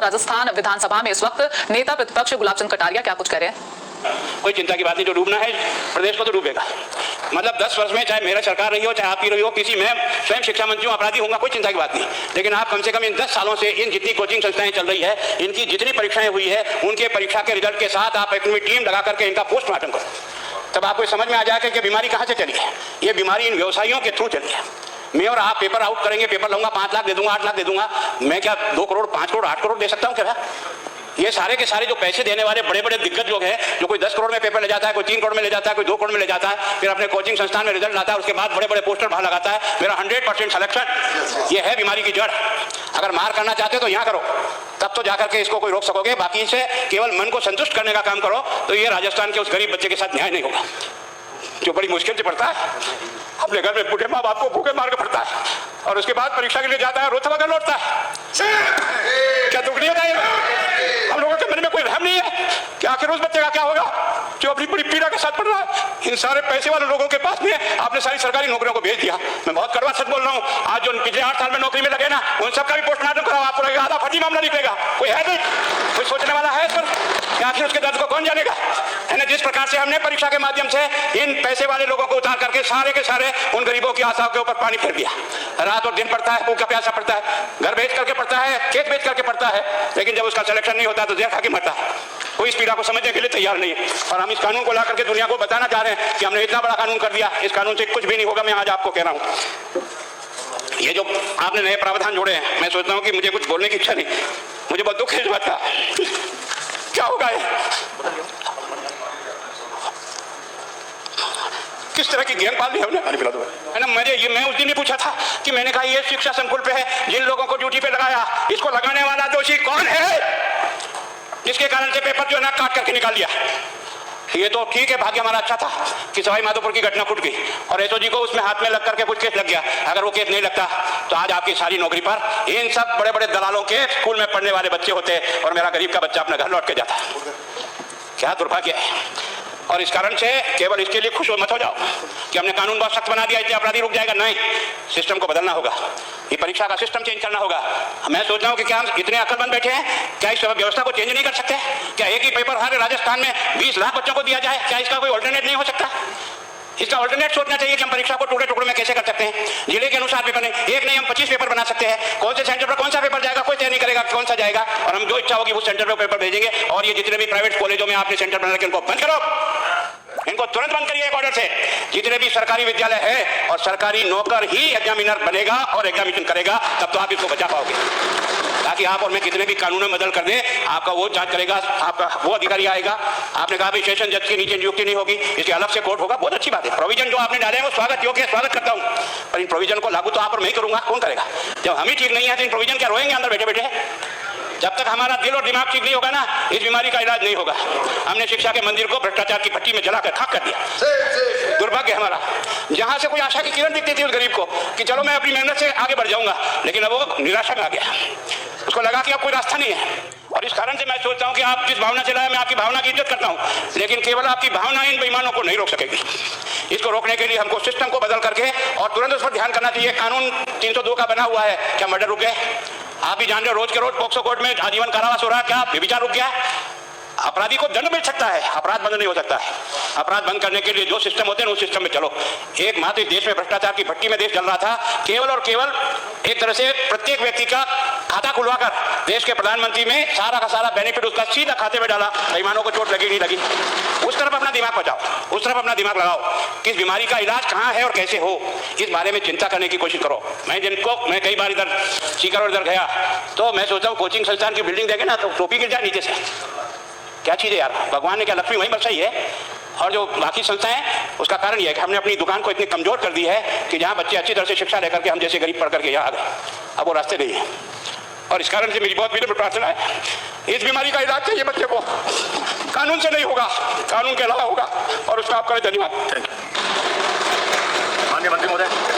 राजस्थान विधानसभा में इस वक्त नेता प्रतिपक्ष गुलाब चंद कटारिया क्या कुछ कह रहे हैं? कोई चिंता की बात नहीं, जो डूबना है प्रदेश को तो डूबेगा। मतलब 10 वर्ष में चाहे मेरा सरकार रही हो चाहे आपकी रही हो, किसी में स्वयं शिक्षा मंत्री हूँ, अपराधी होगा, कोई चिंता की बात नहीं। लेकिन आप कम से कम इन 10 सालों से इन जितनी कोचिंग संस्थाएं चल रही है, इनकी जितनी परीक्षाएं हुई है, उनके परीक्षा के रिजल्ट के साथ आप अपनी टीम लगा करके इनका पोस्टमार्टम करो, तब आपको समझ में आ जाएगा कि बीमारी कहाँ से चली है। ये बीमारी इन व्यवसायियों के थ्रू चली है। मैं और आप पेपर आउट करेंगे, पेपर लूंगा, 5 लाख दे दूंगा, 8 लाख दे दूंगा, मैं क्या 2 करोड़ 5 करोड़ 8 करोड़ दे सकता हूँ क्या? ये सारे के सारे जो पैसे देने वाले बड़े बड़े दिग्गज लोग हैं, जो कोई 10 करोड़ में पेपर ले जाता है, कोई 3 करोड़ में ले जाता है, कोई 2 करोड़ में ले जाता है, फिर अपने कोचिंग संस्थान में रिजल्ट लाता है, उसके बाद बड़े बड़े पोस्टर बाहर लगाता है, मेरा 100% सिलेक्शन। ये है बीमारी की जड़। अगर मार करना चाहते हो तो यहाँ करो, तब तो जाकर के इसको कोई रोक सकोगे। बाकी से केवल मन को संतुष्ट करने का काम करो तो ये राजस्थान के उस गरीब बच्चे के साथ न्याय नहीं होगा, जो बड़ी मुश्किल से पढ़ता है, अपने घर में बूढ़े माँ बाप को भूखे मार के पढ़ता है, और उसके बाद परीक्षा के लिए जाता है, रोता वगैरह लौटता है। क्या दुख नहीं होता है? हम लोगों के मन में कोई रहम नहीं है कि आखिर उस बच्चे का क्या होगा जो अपनी पूरी पीड़ा के साथ पढ़ रहा है? इन सारे पैसे वाले लोगों के पास में आपने सारी सरकारी नौकरियों को भेज दिया। मैं बहुत कड़वा सच बोल रहा हूँ। आज जो पिछले 8 साल में नौकरी में लगे ना, उन सबका भी पोस्टमार्टम कराओ, आपको लगेगा आधा फर्जी मामला निकलेगा। कोई है नहीं, कोई सोचने वाला है इस पर कि आखिर उसके दर्द को कौन जानेगा? है ना? जिस प्रकार से हमने परीक्षा के माध्यम से इन पैसे वाले लोगों को उतार करके सारे के सारे उन गरीबों की आशाओं के ऊपर पानी फेर दिया। रात और दिन पढ़ता है, भूखा प्यासा पढ़ता है, घर बेच करके पढ़ता है, खेत बेच करके पढ़ता है, लेकिन जब उसका सिलेक्शन नहीं होता तो जहर खा के मरता है। कोई इस पीड़ा को समझने के लिए तैयार नहीं है। और हम इस कानून को ला करके दुनिया को बताना चाह रहे हैं कि हमने इतना बड़ा कानून कर दिया, इस कानून से कुछ भी नहीं होगा। मैं आज आपको कह रहा हूँ, ये जो आपने नए प्रावधान जोड़े हैं, मैं सोचता हूँ कि मुझे कुछ बोलने की इच्छा नहीं, मुझे बहुत दुख है इस बात का। क्या होगा ये? किस तरह की गेम पाल दी हमने, है ना? मैं उस दिन भी पूछा था कि मैंने कहा ये शिक्षा संकुल पे है, जिन लोगों को ड्यूटी पे लगाया, इसको लगाने वाला दोषी कौन है जिसके कारण से पेपर जो है ना काट करके निकाल दिया? ये तो ठीक है, भाग्य हमारा अच्छा था कि सवाई माधोपुर की घटना फुट गई और एसओजी को उसमें हाथ में लग करके कुछ केस लग गया। अगर वो केस नहीं लगता तो आज आपकी सारी नौकरी पर इन सब बड़े बड़े दलालों के स्कूल में पढ़ने वाले बच्चे होते और मेरा गरीब का बच्चा अपने घर लौट के जाता। क्या दुर्भाग्य है। और इस कारण से केवल इसके लिए खुश मत हो जाओ कि हमने कानून बहुत सख्त बना दिया, इसलिए अपराधी रुक जाएगा। नहीं, सिस्टम को बदलना होगा, ये परीक्षा का सिस्टम चेंज करना होगा। मैं सोच रहा हूँ कि क्या हम इतने अकलमंद बैठे हैं, क्या इस व्यवस्था को चेंज नहीं कर सकते? क्या एक ही पेपर हर राजस्थान में 20 लाख बच्चों को दिया जाए? क्या इसका कोई ऑल्टरनेट नहीं हो सकता? इसका ऑल्टरनेट सोचना चाहिए कि हम परीक्षा को टुकड़े टुकड़े में कैसे कर सकते हैं। जिले के अनुसार पेपर नहीं, एक नहीं हम 25 पेपर बना सकते हैं। कौन से सेंटर पर कौन सा पेपर जाएगा कोई तय नहीं करेगा, कौन सा जाएगा, और हम जो इच्छा होगी उस सेंटर पर पेपर भेजेंगे। और ये जितने भी प्राइवेट कॉलेजों में आपने सेंटर बना रखे उनको बंद करो, इनको तुरंत बंद करिए एक ऑर्डर से। जितने भी सरकारी विद्यालय है और सरकारी नौकर ही एग्जामिनर बनेगा और एग्जामिनेशन करेगा, तब तो आप इसको बचा पाओगे। ताकि आप और मैं कितने भी कानून में बदल कर दें, आपका वो जांच करेगा, आपका वो अधिकारी आएगा। आपने कहा सेशन जज के नीचे नियुक्ति नहीं होगी, इसके अलग से कोर्ट होगा, बहुत अच्छी बात है। प्रोविजन जो आपने डाले हैं वो स्वागत योग्य, स्वागत करता हूँ, पर इन प्रोविजन को लागू तो आप और मैं ही करूंगा, कौन करेगा? जब हम ही ठीक नहीं है तो इन प्रोविजन क्या रोएंगे अंदर बैठे बैठे? जब तक हमारा दिल और दिमाग ठीक नहीं होगा ना, इस बीमारी का इलाज नहीं होगा। हमने शिक्षा के मंदिर को भ्रष्टाचार की भट्टी में जलाकर खाक कर दिया। दुर्भाग्य हमारा, जहां से कोई आशा की किरण दिखती थी उस गरीब को कि चलो मैं अपनी मेहनत से आगे बढ़ जाऊंगा, लेकिन अब वो निराशा में आ गया। उसको लगा कि अब कोई रास्ता नहीं है। और इस कारण से मैं सोचता हूं कि आप जिस भावना से लाए, मैं आपकी भावना की इज्जत करता हूं, लेकिन केवल आपकी भावना इन बेईमानों को नहीं रोक सकेगी। इसको रोकने के लिए हमको सिस्टम को बदल करके और तुरंत उस पर ध्यान करना चाहिए। कानून 302 का बना हुआ है, क्या मर्डर रुक गए? आप भी जान रहे हो, रोज के रोज पोक्सो कोर्ट में आजीवन कारावास हो रहा है, क्या व्यभिचार रुक गया? अपराधी को दंड मिल सकता है, अपराध बंद नहीं हो सकता है। अपराध बंद करने के लिए जो सिस्टम होते हैं उस सिस्टम में चलो। एक मात्र इस देश में भ्रष्टाचार की भट्टी में देश चल रहा था, केवल और केवल एक तरह से प्रत्येक व्यक्ति का खाता खुलवाकर देश के प्रधानमंत्री में सारा का सारा बेनिफिट उसका सीधा खाते में डाला। बेईमानों को चोट लगी नहीं लगी, उस तरफ अपना दिमाग बचाओ, उस तरफ अपना दिमाग लगाओ कि इस बीमारी का इलाज कहाँ है और कैसे हो, इस बारे में चिंता करने की कोशिश करो। मैं कई बार इधर सीकर और इधर गया तो मैं सोचता हूँ कोचिंग संस्थान की बिल्डिंग देखे ना तो टोपी गिर जाए नीचे से। क्या चीज़ है यार, भगवान ने क्या लक्ष्मी वहीं बरसाई है। और जो बाकी संस्थाएं, उसका कारण यह है कि हमने अपनी दुकान को इतनी कमजोर कर दी है कि जहां बच्चे अच्छी तरह से शिक्षा लेकर के हम जैसे गरीब पढ़ करके यहाँ आ गए, अब वो रास्ते नहीं है। और इस कारण से मेरी बहुत विनम्र प्रार्थना है, इस बीमारी का इलाज चाहिए बच्चे को, कानून से नहीं होगा, कानून के अलावा होगा, और उसका आप करें। धन्यवाद। माननीय मंत्री महोदय।